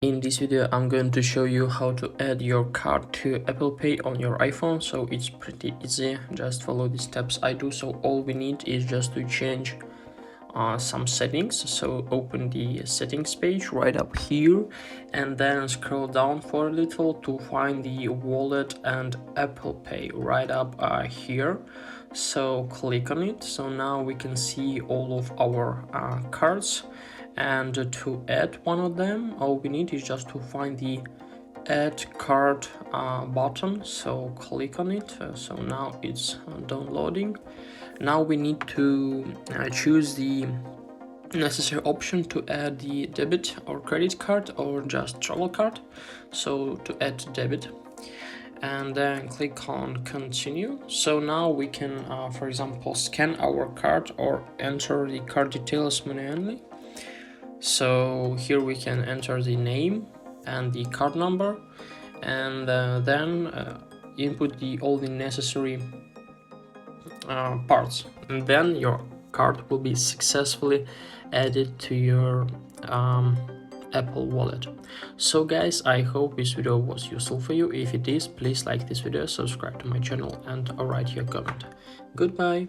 In this video, I'm going to show you how to add your card to Apple Pay on your iPhone. So it's pretty easy, just follow the steps I do. So all we need is just to change some settings. So open the settings page right up here and then scroll down for a little to find the wallet and Apple Pay right up here. So click on it. So now we can see all of our cards, and to add one of them, all we need is just to find the add card button. So click on it. So now it's downloading. Now we need to choose the necessary option to add the debit or credit card or just travel card. So to add debit, and then click on continue. So now we can for example scan our card or enter the card details manually. So here we can enter the name and the card number, and then input all the necessary parts, and then your card will be successfully added to your Apple Wallet. So guys, I hope this video was useful for you. If it is, please like this video, subscribe to my channel, and write your comment. Goodbye.